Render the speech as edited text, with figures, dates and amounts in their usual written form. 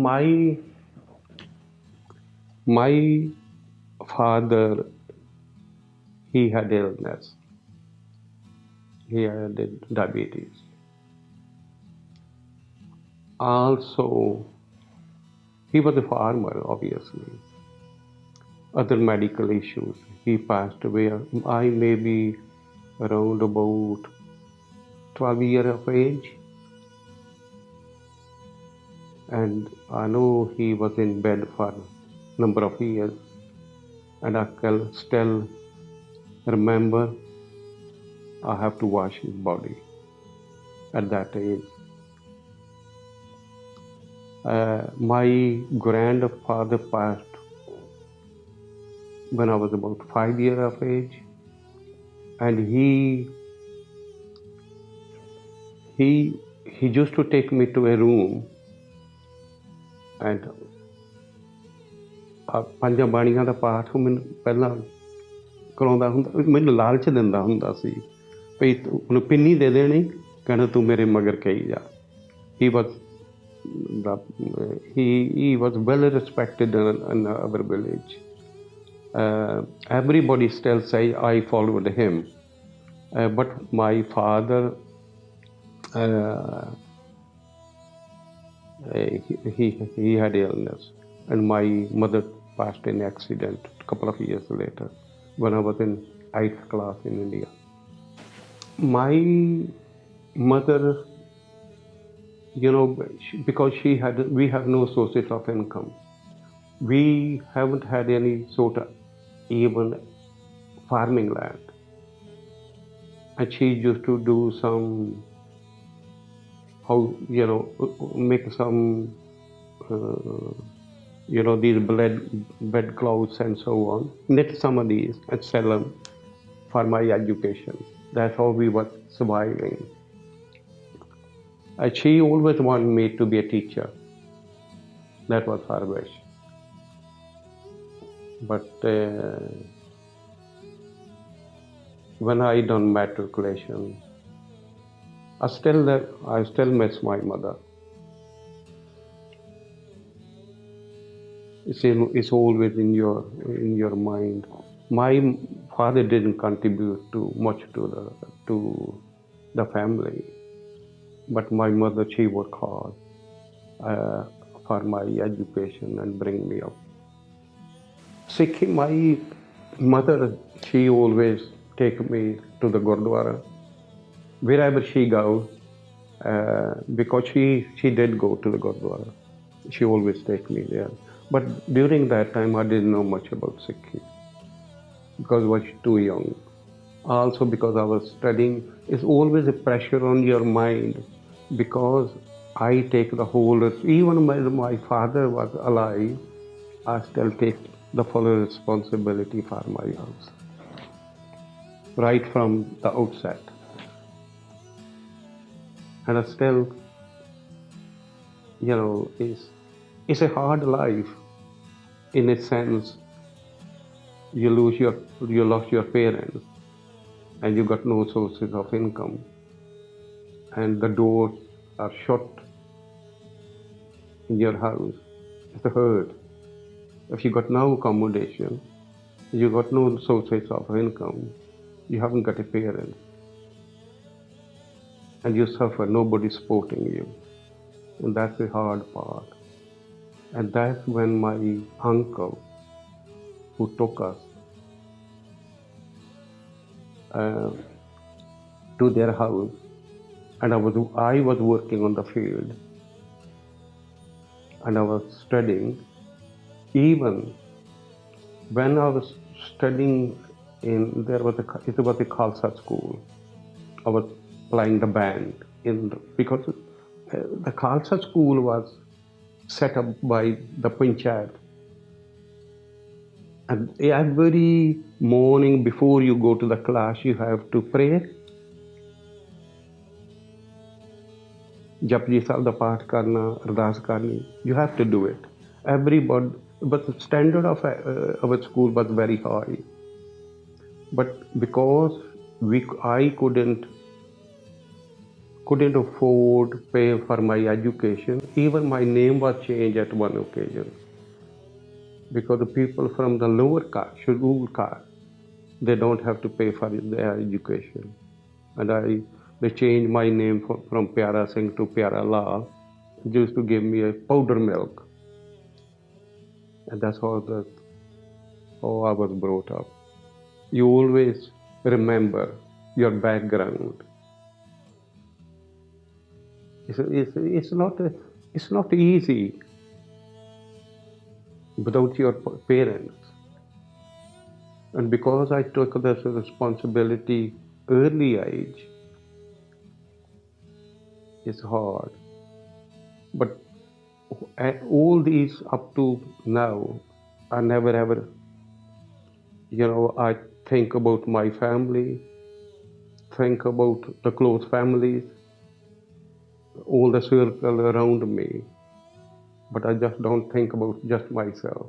My my father, he had illness. He had diabetes. Also, he was a farmer, obviously. Other medical issues. He passed away. I may be around about 12 years of age, and I know he was in bed for a number of years, and I can still remember I have to wash his body at that age. My grandfather passed when I was about 5 years of age, and he used to take me to a room and ਪੰਜਾਂ ਬਾਣੀਆਂ ਦਾ ਪਾਠ ਮੈਨੂੰ ਪਹਿਲਾਂ ਕਰਾਉਂਦਾ ਹੁੰਦਾ, ਮੈਨੂੰ ਲਾਲਚ ਦਿੰਦਾ ਹੁੰਦਾ ਸੀ ਭਈ ਉਹਨੂੰ ਪਿੰਨੀ ਦੇ ਦੇਣੀ, ਕਹਿਣਾ ਤੂੰ ਮੇਰੇ ਮਗਰ ਕਹੀ ਜਾ. He was he was well respected in our village. Everybody still say I followed him, but my father he had illness, and my mother passed in accident a couple of years later when I was in 8th class in India. My mother, because we have no sources of income. We haven't had any sort of even farming land, and she used to do some make some these bed clothes and so on, knit some of these and sell them for my education. That's how we were surviving. And she always wanted me to be a teacher. That was her wish. But when I done matriculation, I still miss my mother. It's always in your mind. My father didn't contribute too much to the family, but my mother, she worked hard for my education and bring me up. Sikhi, my mother, she always take me to the Gurdwara wherever she goes, because she did go to the Gurdwara. She always take me there. But during that time, I didn't know much about Sikhi because I was too young. Also because I was studying, it's always a pressure on your mind, because I take the whole, even when my father was alive, I still take the full responsibility for my house, right from the outset. And I still, it's a hard life. In a sense, you lost your parents, and you got no sources of income, and the doors are shut in your house. It's hurt. If you got no accommodation, you got no sources of income, you haven't got a parent, and you suffer, nobody supporting you, and that's the hard part. And that's when my uncle, who took us to their house, and I was working on the field, and I was studying. Even when I was studying it was a Khalsa school. I was playing the band because the Khalsa school was set up by the Panchayat. And every morning before you go to the class, you have to pray. Japji Sahib da Paath karna, Ardas karni. You have to do it. Everybody, but the standard of our school was very high. But because I couldn't couldn't afford pay for my education. Even my name was changed at one occasion because the people from the lower caste, scheduled caste, they don't have to pay for their education. And they changed my name from Piara Singh to Piara Lal. They used to give me a powder milk, and that's how I was brought up. You always remember your background. It's not easy without your parents. And because I took this responsibility early age, it's hard. But all these up to now, I never ever, I think about my family, think about the close families, all the circle around me, but I just don't think about just myself.